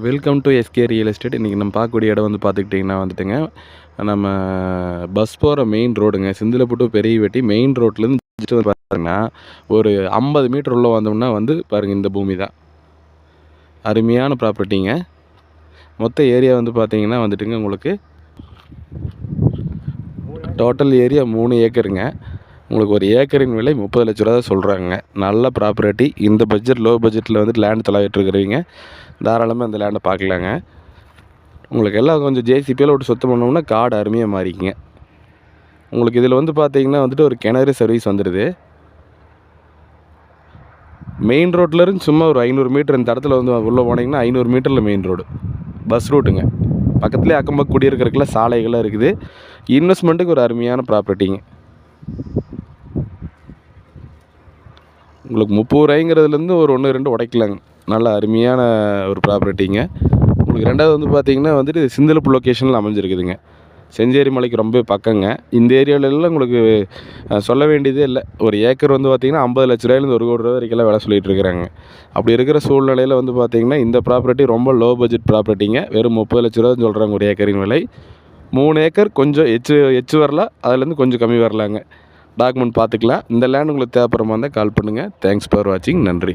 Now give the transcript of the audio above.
Welcome to SK real estate. இன்றைக்கி நம்ம பார்க்கக்கூடிய இடம் வந்து பார்த்துக்கிட்டிங்கன்னா வந்துட்டுங்க, நம்ம பஸ் போகிற மெயின் ரோடுங்க. சிந்திலப்பட்டு பெரியவெட்டி மெயின் ரோட்லேருந்து வந்து பார்த்தீங்கன்னா ஒரு 50 மீட்டர் உள்ள வந்தோம்னா வந்து பாருங்கள், இந்த பூமி தான். அருமையான ப்ராப்பர்ட்டிங்க. மொத்த ஏரியா வந்து பார்த்தீங்கன்னா வந்துட்டுங்க, உங்களுக்கு டோட்டல் ஏரியா 3 ஏக்கருங்க. உங்களுக்கு ஒரு ஏக்கரின் விலை 30 லட்ச ரூபா தான் சொல்கிறாங்க. நல்ல ப்ராப்பர்ட்டி. இந்த பட்ஜெட் லோ பட்ஜெட்டில் வந்துட்டு லேண்ட் தொலைவிட்டுருக்கிறீங்க, தாராளமாக அந்த லேண்டை பார்க்கலாங்க. உங்களுக்கு எல்லாம் கொஞ்சம் ஜேசிபியில் விட்டு சுத்தம் பண்ணோம்னா காடு அருமையாக மாறிக்குங்க. உங்களுக்கு இதில் வந்து பார்த்தீங்கன்னா வந்துட்டு ஒரு கிணறு சர்வீஸ் வந்துடுது. மெயின் ரோட்லேருந்து சும்மா ஒரு 500 மீட்டர் இந்த இடத்துல வந்து உள்ளே போனீங்கன்னா 500 மீட்டரில் மெயின் ரோடு, பஸ் ரூட்டுங்க. பக்கத்துலேயே அக்கம்பக்கம் குடியிருக்கிறதுக்குள்ள சாலைகள்லாம் இருக்குது. இன்வெஸ்ட்மெண்ட்டுக்கு ஒரு அருமையான ப்ராப்பர்ட்டிங்க. உங்களுக்கு 30 ரூபாய்ங்கிறதுலேருந்து ஒரு 1 2 உடைக்கலாங்க. நல்ல அருமையான ஒரு ப்ராப்பர்ட்டிங்க. உங்களுக்கு ரெண்டாவது வந்து பார்த்திங்கன்னா வந்துட்டு சிந்திலப்பு லொக்கேஷனில் அமைஞ்சிருக்குதுங்க. செஞ்சேரி மலைக்கு ரொம்ப பக்கங்க. இந்த ஏரியாவிலலாம் உங்களுக்கு சொல்ல வேண்டியதே இல்லை. ஒரு ஏக்கர் வந்து பார்த்திங்கன்னா 50 லட்ச ரூபாயிலேருந்து 1 கோடி ரூபா வரைக்கும் விலை சொல்லிகிட்டு இருக்கிறாங்க. அப்படி இருக்கிற சூழ்நிலையில் வந்து பார்த்திங்கன்னா இந்த ப்ராப்பர்ட்டி ரொம்ப லோ பட்ஜெட் ப்ராப்பர்ட்டிங்க. வெறும் 30 லட்ச ரூபா சொல்கிறாங்க ஒரு ஏக்கரின் விலை. 3 ஏக்கர் கொஞ்சம் எச்சு வரலாம், அதுலேருந்து கொஞ்சம் கம்மி வரலாங்க. டாக்குமெண்ட் பார்த்துக்கலாம். இந்த லேண்ட் உங்களுக்கு தேவைப்படுற மாதிரி இருந்தால் கால் பண்ணுங்கள். தேங்க்ஸ் ஃபார் வாட்சிங். நன்றி.